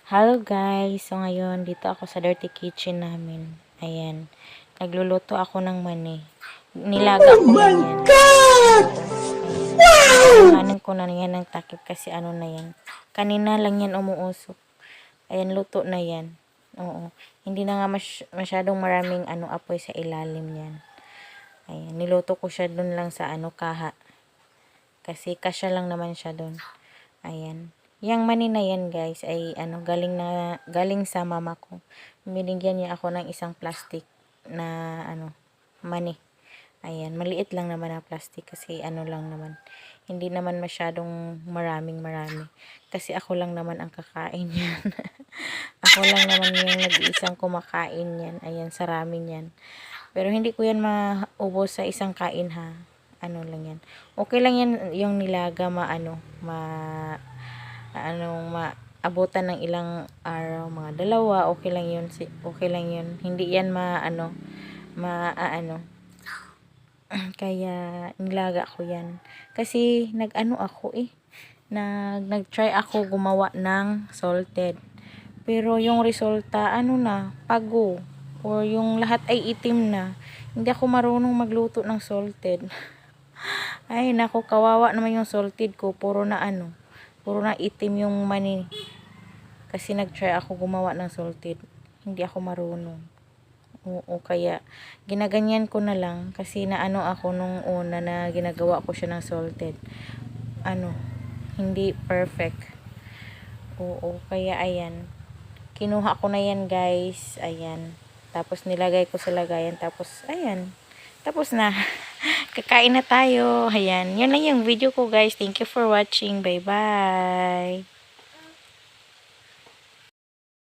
Hello guys! So ngayon, dito ako sa dirty kitchen namin. Ayan. Nagluluto ako ng mani. Nilaga ko lang yan. Oo. Ayan. Alanganin ko na yan ng takip kasi ano na yan. Kanina lang yan umuusok. Ayan, luto na yan. Oo. Hindi na nga masyadong maraming apoy sa ilalim yan. Ayan. Niluto ko siya dun lang sa kaha. Kasi kasya lang naman siya dun. Ayan. Yang mani na yan guys ay galing sa mama ko. Binigyan niya ako ng isang plastic na mani. Ayan, maliit lang naman na plastic kasi lang naman. Hindi naman masyadong marami. Kasi ako lang naman ang kakain yan. Ako lang naman yung nag-iisang kumakain yan. Ayan, sa ramen yan. Pero hindi ko yan maubos sa isang kain ha. Ano lang yan. Okay lang yan yung nilaga maabutan ng ilang araw, mga dalawa, okay lang yun. Hindi yan kaya nilaga ko yan. Kasi nag-try ako gumawa ng salted. Pero yung resulta, pago. Or yung lahat ay itim na. Hindi ako marunong magluto ng salted. Ay, naku, kawawa naman yung salted ko. Puro na itim yung mani. Kasi nag-try ako gumawa ng salted. Hindi ako marunong. Oo, kaya ginaganyan ko na lang. Kasi ako nung una na ginagawa ko siya ng salted. Hindi perfect. Oo, kaya ayan. Kinuha ko na yan guys. Ayan. Tapos nilagay ko sa lagayan. Tapos, ayan. Tapos na. Kakain na tayo. Ayan. Yun lang yung video ko guys. Thank you for watching. Bye-bye.